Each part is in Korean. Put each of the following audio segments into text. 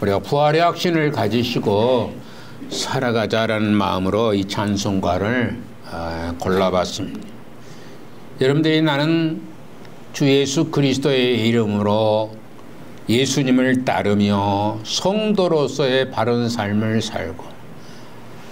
우리가 부활의 확신을 가지시고 살아가자라는 마음으로 이 찬송가를 골라봤습니다. 여러분들이 나는 주 예수 그리스도의 이름으로 예수님을 따르며 성도로서의 바른 삶을 살고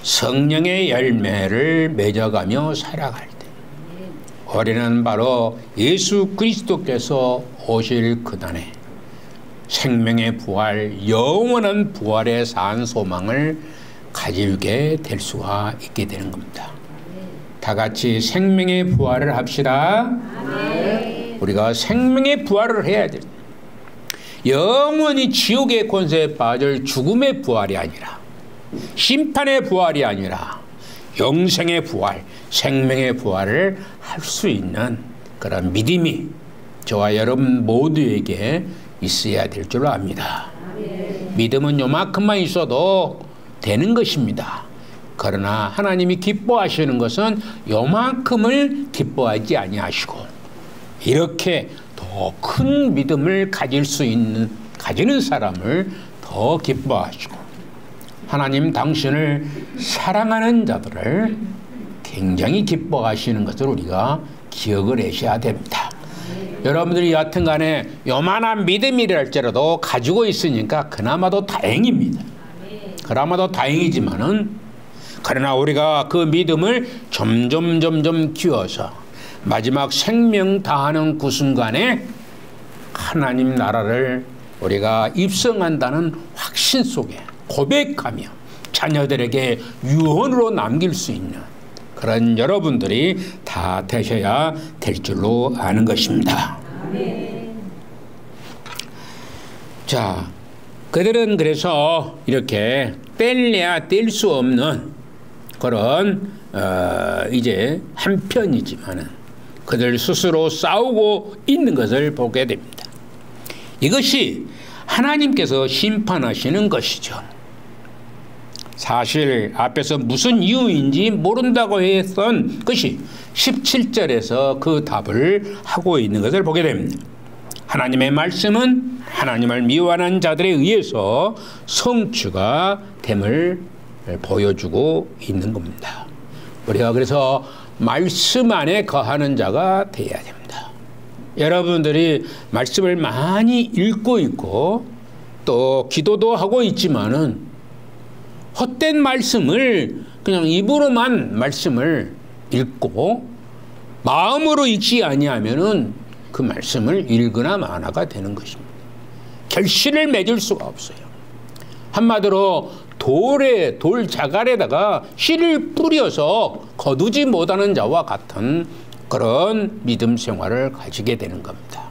성령의 열매를 맺어가며 살아갈 때 우리는 바로 예수 그리스도께서 오실 그날에 생명의 부활, 영원한 부활의 산 소망을 가지게 될 수가 있게 되는 겁니다. 다 같이 생명의 부활을 합시다. 우리가 생명의 부활을 해야 됩니다. 영원히 지옥의 권세에 빠질 죽음의 부활이 아니라 심판의 부활이 아니라 영생의 부활, 생명의 부활을 할 수 있는 그런 믿음이 저와 여러분 모두에게 있어야 될 줄 압니다. 믿음은 요만큼만 있어도 되는 것입니다. 그러나 하나님이 기뻐하시는 것은 요만큼을 기뻐하지 아니하시고 이렇게 더 큰 믿음을 가지는 사람을 더 기뻐하시고 하나님 당신을 사랑하는 자들을 굉장히 기뻐하시는 것을 우리가 기억을 하셔야 됩니다. 여러분들이 여튼간에 요만한 믿음이랄지라도 가지고 있으니까 그나마도 다행입니다. 그나마도 다행이지만은 그러나 우리가 그 믿음을 점점 키워서 마지막 생명 다하는 그 순간에 하나님 나라를 우리가 입성한다는 확신 속에 고백하며 자녀들에게 유언으로 남길 수 있는 그런 여러분들이 다 되셔야 될 줄로 아는 것입니다. 자, 그들은 그래서 이렇게 뗄래야 뗄 수 없는 그런 이제 한편이지만은 그들 스스로 싸우고 있는 것을 보게 됩니다. 이것이 하나님께서 심판하시는 것이죠. 사실 앞에서 무슨 이유인지 모른다고 했던 것이 17절에서 그 답을 하고 있는 것을 보게 됩니다. 하나님의 말씀은 하나님을 미워하는 자들에 의해서 성취가 됨을 보여주고 있는 겁니다. 우리가 그래서 말씀 안에 거하는 자가 되어야 됩니다. 여러분들이 말씀을 많이 읽고 있고 또 기도도 하고 있지만은 헛된 말씀을 그냥 입으로만 말씀을 읽고 마음으로 읽지 아니하면은 그 말씀을 읽으나 마나가 되는 것입니다. 결실을 맺을 수가 없어요. 한마디로 돌 자갈에다가 씨를 뿌려서 거두지 못하는 자와 같은 그런 믿음 생활을 가지게 되는 겁니다.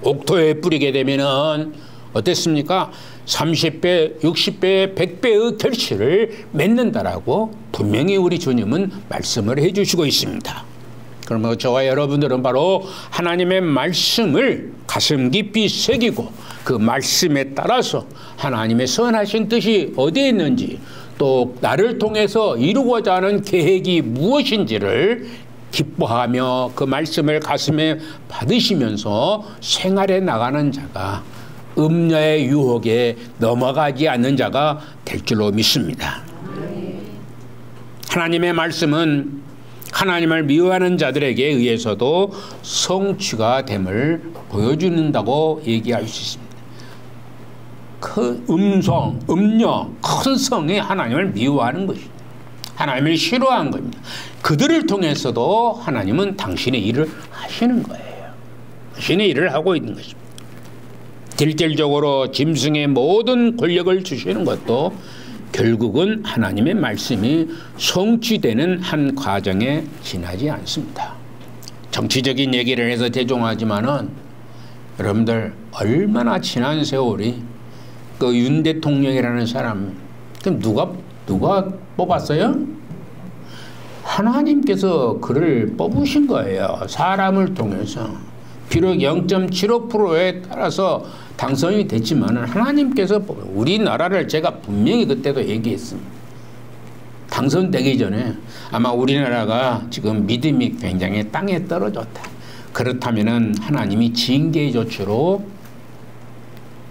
옥토에 뿌리게 되면은 어땠습니까? 30배, 60배, 100배의 결실을 맺는다라고 분명히 우리 주님은 말씀을 해주시고 있습니다. 그러면 저와 여러분들은 바로 하나님의 말씀을 가슴 깊이 새기고 그 말씀에 따라서 하나님의 선하신 뜻이 어디에 있는지 또 나를 통해서 이루고자 하는 계획이 무엇인지를 기뻐하며 그 말씀을 가슴에 받으시면서 생활해 나가는 자가 음녀의 유혹에 넘어가지 않는 자가 될 줄로 믿습니다. 하나님의 말씀은 하나님을 미워하는 자들에게 의해서도 성취가 됨을 보여주는다고 얘기할 수 있습니다. 그 음녀, 큰 성이 하나님을 미워하는 것입니다. 하나님을 싫어하는 겁니다. 그들을 통해서도 하나님은 당신의 일을 하시는 거예요. 당신의 일을 하고 있는 것입니다. 실질적으로 짐승의 모든 권력을 주시는 것도 결국은 하나님의 말씀이 성취되는 한 과정에 지나지 않습니다. 정치적인 얘기를 해서 죄송하지만은 여러분들 얼마나 지난 세월이 그 윤 대통령이라는 사람 그럼 누가 뽑았어요? 하나님께서 그를 뽑으신 거예요. 사람을 통해서. 비록 0.75%에 따라서 당선이 됐지만 하나님께서 우리나라를 제가 분명히 그때도 얘기했습니다. 당선되기 전에 아마 우리나라가 지금 믿음이 굉장히 땅에 떨어졌다. 그렇다면 하나님이 징계 조치로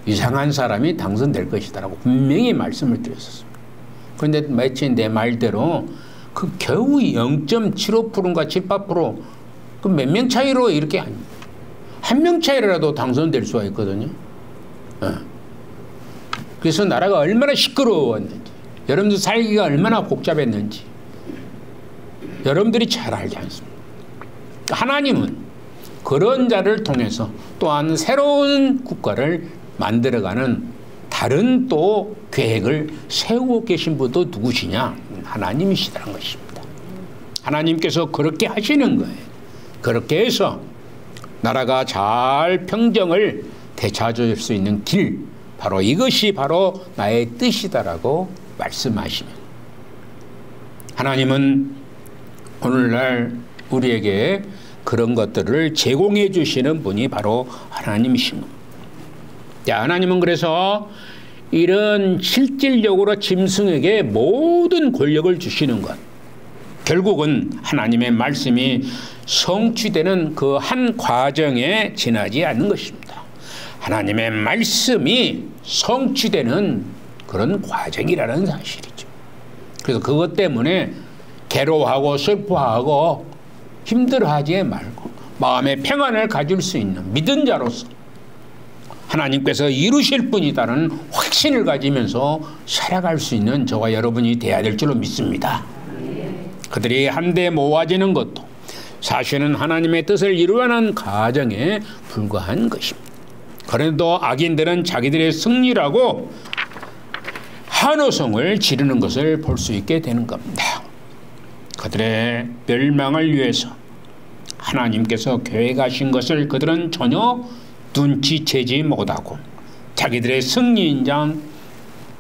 이상한 사람이 당선될 것이다라고 분명히 말씀을 드렸었습니다. 그런데 마치 내 말대로 그 겨우 0.75%인가 78%, 그 몇 명 차이로 이렇게 한 명 차이라도 당선될 수가 있거든요. 그래서 나라가 얼마나 시끄러웠는지, 여러분들 살기가 얼마나 복잡했는지 여러분들이 잘 알지 않습니까? 하나님은 그런 자를 통해서 또한 새로운 국가를 만들어가는 다른 또 계획을 세우고 계신 분도 누구시냐? 하나님이시다는 것입니다. 하나님께서 그렇게 하시는 거예요. 그렇게 해서 나라가 잘 평정을 되찾을 수 있는 길, 바로 이것이 바로 나의 뜻이다라고 말씀하시면, 하나님은 오늘날 우리에게 그런 것들을 제공해 주시는 분이 바로 하나님이신 겁니다. 하나님은 그래서 이런 실질적으로 짐승에게 모든 권력을 주시는 것, 결국은 하나님의 말씀이 성취되는 그 한 과정에 지나지 않는 것입니다. 하나님의 말씀이 성취되는 그런 과정이라는 사실이죠. 그래서 그것 때문에 괴로워하고 슬퍼하고 힘들어하지 말고 마음의 평안을 가질 수 있는 믿은 자로서 하나님께서 이루실 분이다는 확신을 가지면서 살아갈 수 있는 저와 여러분이 되어야 될 줄로 믿습니다. 그들이 한데 모아지는 것도 사실은 하나님의 뜻을 이루어가는 과정에 불과한 것입니다. 그래도 악인들은 자기들의 승리라고 한호성을 지르는 것을 볼 수 있게 되는 겁니다. 그들의 멸망을 위해서 하나님께서 계획하신 것을 그들은 전혀 눈치채지 못하고 자기들의 승리인장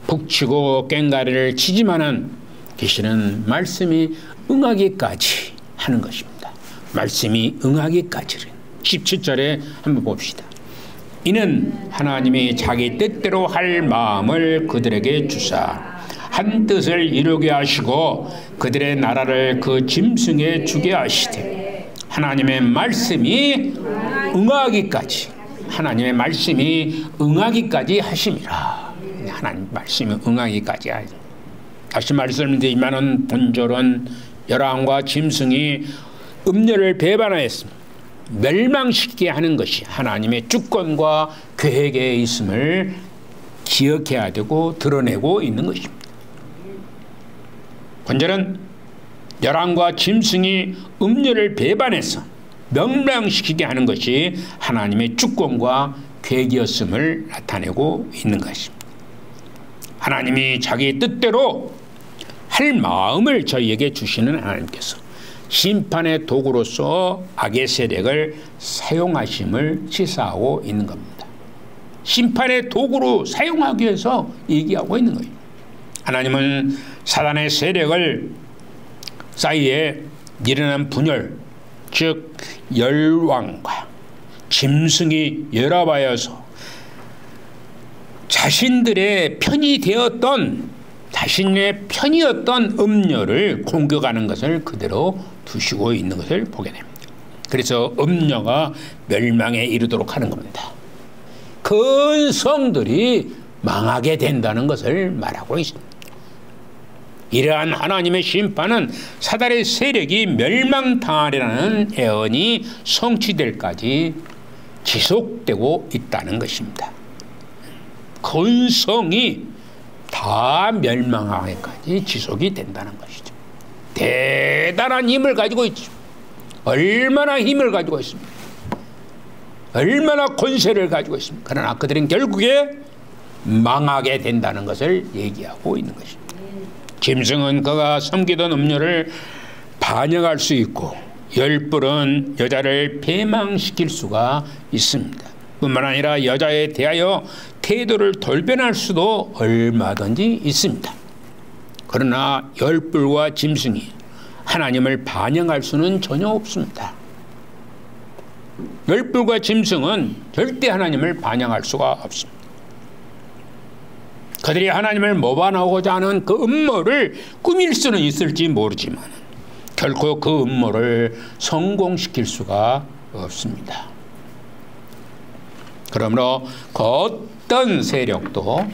북치고 꽹가리를 치지만은 계시는 말씀이 응하기까지 하는 것입니다. 말씀이 응하기까지는 17절에 한번 봅시다. 이는 하나님이 자기 뜻대로 할 마음을 그들에게 주사 한 뜻을 이루게 하시고 그들의 나라를 그 짐승에 주게 하시되 하나님의 말씀이 응하기까지, 하나님의 말씀이 응하기까지 하심이라. 하나님 말씀이 응하기까지 하죠. 다시 말씀드리면은 본절은 열왕과 짐승이 음녀를 배반하였습니다. 멸망시키게 하는 것이 하나님의 주권과 계획에 있음을 기억해야 되고 드러내고 있는 것입니다. 본절은 열왕과 짐승이 음녀를 배반해서 멸망시키게 하는 것이 하나님의 주권과 계획이었음을 나타내고 있는 것입니다. 하나님이 자기 뜻대로 할 마음을 저희에게 주시는 하나님께서 심판의 도구로서 악의 세력을 사용하심을 시사하고 있는 겁니다. 심판의 도구로 사용하기 위해서 얘기하고 있는 거예요. 하나님은 사단의 세력을 사이에 일어난 분열, 즉 열왕과 짐승이 열합하여서 자신들의 편이 되었던, 자신의 편이었던 음녀를 공격하는 것을 그대로 두시고 있는 것을 보게 됩니다. 그래서 음녀가 멸망에 이르도록 하는 겁니다. 큰 성들이 망하게 된다는 것을 말하고 있습니다. 이러한 하나님의 심판은 사단의 세력이 멸망당하리라는 예언이 성취될까지 지속되고 있다는 것입니다. 큰 성이 다 멸망하기까지 지속이 된다는 것이죠. 대단한 힘을 가지고 있죠. 얼마나 힘을 가지고 있습니까? 얼마나 권세를 가지고 있습니까? 그러나 그들은 결국에 망하게 된다는 것을 얘기하고 있는 것입니다. 짐승은 그가 섬기던 음료를 반역할 수 있고 열불은 여자를 배망시킬 수가 있습니다. 뿐만 아니라 여자에 대하여 태도를 돌변할 수도 얼마든지 있습니다. 그러나 열불과 짐승이 하나님을 반영할 수는 전혀 없습니다. 열불과 짐승은 절대 하나님을 반영할 수가 없습니다. 그들이 하나님을 모반하고자 하는 그 음모를 꾸밀 수는 있을지 모르지만 결코 그 음모를 성공시킬 수가 없습니다. 그러므로 곧 어떤 세력도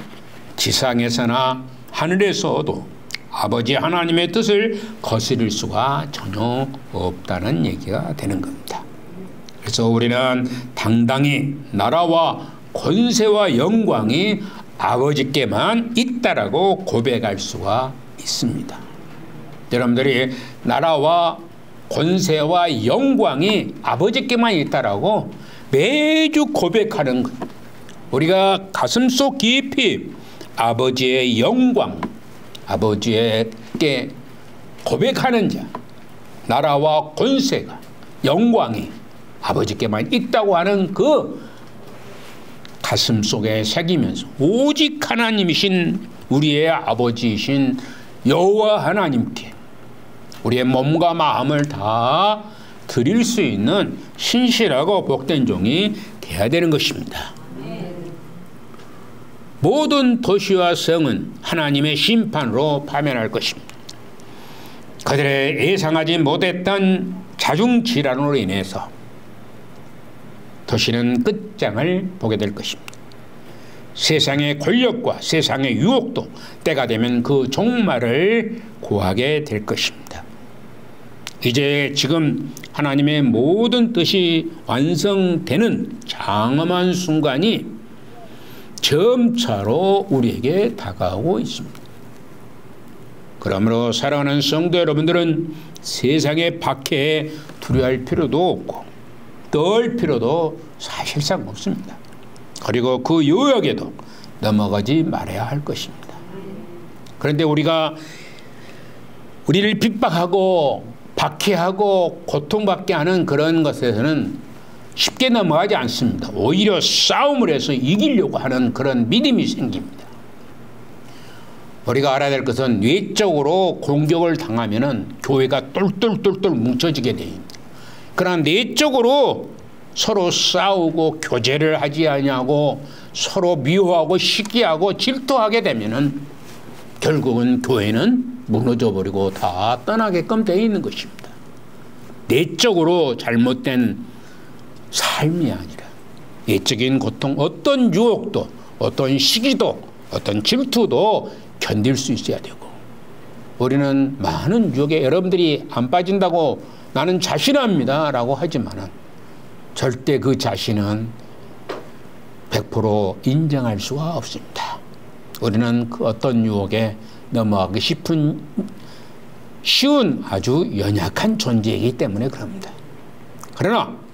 지상에서나 하늘에서도 아버지 하나님의 뜻을 거스릴 수가 전혀 없다는 얘기가 되는 겁니다. 그래서 우리는 당당히 나라와 권세와 영광이 아버지께만 있다라고 고백할 수가 있습니다. 여러분들이 나라와 권세와 영광이 아버지께만 있다라고 매주 고백하는 것, 우리가 가슴속 깊이 아버지의 영광, 아버지에게 고백하는 자, 나라와 권세가 영광이 아버지께만 있다고 하는 그 가슴 속에 새기면서 오직 하나님이신 우리의 아버지이신 여호와 하나님께 우리의 몸과 마음을 다 드릴 수 있는 신실하고 복된 종이 되어야 되는 것입니다. 모든 도시와 성은 하나님의 심판으로 파멸할 것입니다. 그들의 예상하지 못했던 자중질환으로 인해서 도시는 끝장을 보게 될 것입니다. 세상의 권력과 세상의 유혹도 때가 되면 그 종말을 고하게 될 것입니다. 이제 지금 하나님의 모든 뜻이 완성되는 장엄한 순간이 점차로 우리에게 다가오고 있습니다. 그러므로 사랑하는 성도 여러분들은 세상의 박해에 두려워할 필요도 없고 떨 필요도 사실상 없습니다. 그리고 그 유혹에도 넘어가지 말아야 할 것입니다. 그런데 우리가 우리를 핍박하고 박해하고 고통받게 하는 그런 것에서는 쉽게 넘어가지 않습니다. 오히려 싸움을 해서 이기려고 하는 그런 믿음이 생깁니다. 우리가 알아야 될 것은 내적으로 공격을 당하면은 교회가 똘똘똘똘 뭉쳐지게 됩니다. 그러나 내적으로 서로 싸우고 교제를 하지 아니하고 서로 미워하고 시기하고 질투하게 되면은 결국은 교회는 무너져 버리고 다 떠나게끔 되어 있는 것입니다. 내적으로 잘못된 삶이 아니라 외적인 고통, 어떤 유혹도 어떤 시기도 어떤 질투도 견딜 수 있어야 되고, 우리는 많은 유혹에 여러분들이 안 빠진다고 나는 자신합니다 라고 하지만은 절대 그 자신은 100% 인정할 수가 없습니다. 우리는 그 어떤 유혹에 넘어가기 쉬운 아주 연약한 존재이기 때문에 그럽니다. 그러나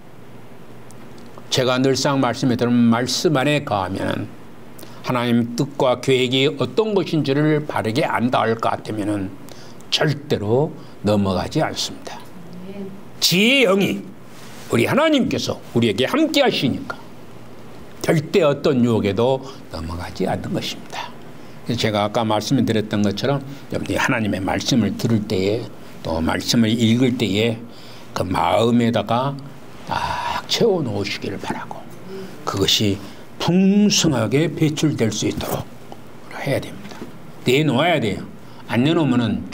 제가 늘상 말씀드린 말씀 안에 가면 하나님 뜻과 계획이 어떤 것인지를 바르게 안다 할 것 같으면 절대로 넘어가지 않습니다. 지혜의 영이 우리 하나님께서 우리에게 함께 하시니까 절대 어떤 유혹에도 넘어가지 않는 것입니다. 제가 아까 말씀을 드렸던 것처럼 여러분이 하나님의 말씀을 들을 때에 또 말씀을 읽을 때에 그 마음에다가 딱 채워놓으시기를 바라고 그것이 풍성하게 배출될 수 있도록 해야 됩니다. 내놓아야 돼요. 안 내놓으면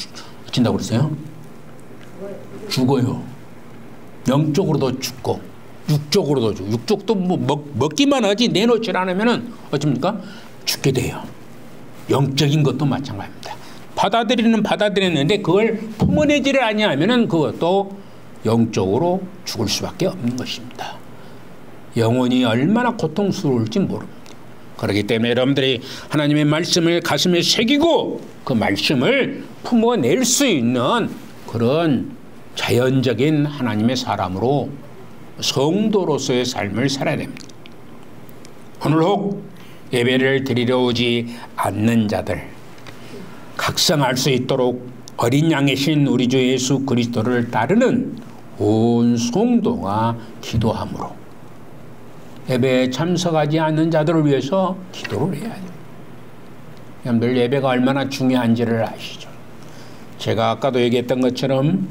어쩐다고 그랬어요? 죽어요. 영적으로도 죽고 육적으로도 죽고, 육적도 뭐 먹기만 하지 내놓지 않으면 어쩝니까? 죽게 돼요. 영적인 것도 마찬가지입니다. 받아들이는데 그걸 품어내지를 아니하면 그것도 영적으로 죽을 수밖에 없는 것입니다. 영혼이 얼마나 고통스러울지 모릅니다. 그렇기 때문에 여러분들이 하나님의 말씀을 가슴에 새기고 그 말씀을 품어낼 수 있는 그런 자연적인 하나님의 사람으로 성도로서의 삶을 살아야 됩니다. 오늘 혹 예배를 드리러 오지 않는 자들 각성할 수 있도록 어린 양이신 우리 주 예수 그리스도를 따르는 온 성도가 기도함으로 예배에 참석하지 않는 자들을 위해서 기도를 해야 돼요. 여러분들 예배가 얼마나 중요한지를 아시죠? 제가 아까도 얘기했던 것처럼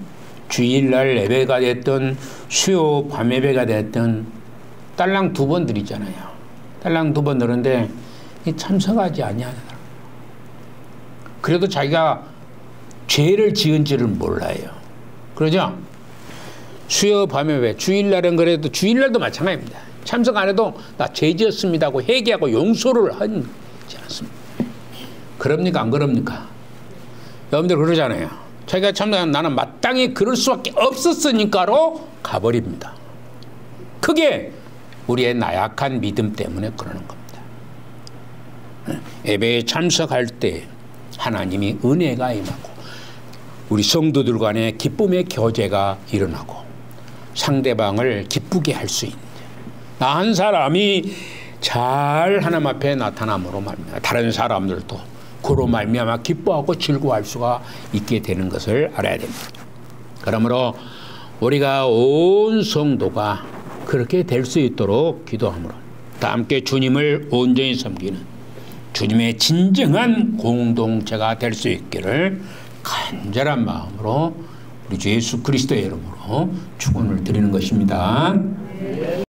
주일날 예배가 됐든 수요 밤 예배가 됐든 딸랑 2번 드리잖아요. 딸랑 2번 드는데 참석하지 아니하는 사람. 그래도 자기가 죄를 지은지를 몰라요. 그러죠? 수요 밤 예배, 주일날은 그래도 주일날도 마찬가지입니다. 참석 안 해도 나 죄 지었습니다 하고 회개하고 용서를 하지 않습니다. 그럽니까 안 그럽니까? 여러분들 그러잖아요. 자기가 참석하면 나는 마땅히 그럴 수밖에 없었으니까로 가버립니다. 그게 우리의 나약한 믿음 때문에 그러는 겁니다. 예배에 참석할 때 하나님이 은혜가 임하고 우리 성도들 간에 기쁨의 교제가 일어나고 상대방을 기쁘게 할 수 있는 나 한 사람이 잘 하나님 앞에 나타남으로 말미암아 다른 사람들도 그로 말미암아 기뻐하고 즐거워할 수가 있게 되는 것을 알아야 됩니다. 그러므로 우리가 온 성도가 그렇게 될 수 있도록 기도함으로 다 함께 주님을 온전히 섬기는 주님의 진정한 공동체가 될 수 있기를 간절한 마음으로 우리 주 예수 그리스도의 이름으로 축원을 드리는 것입니다.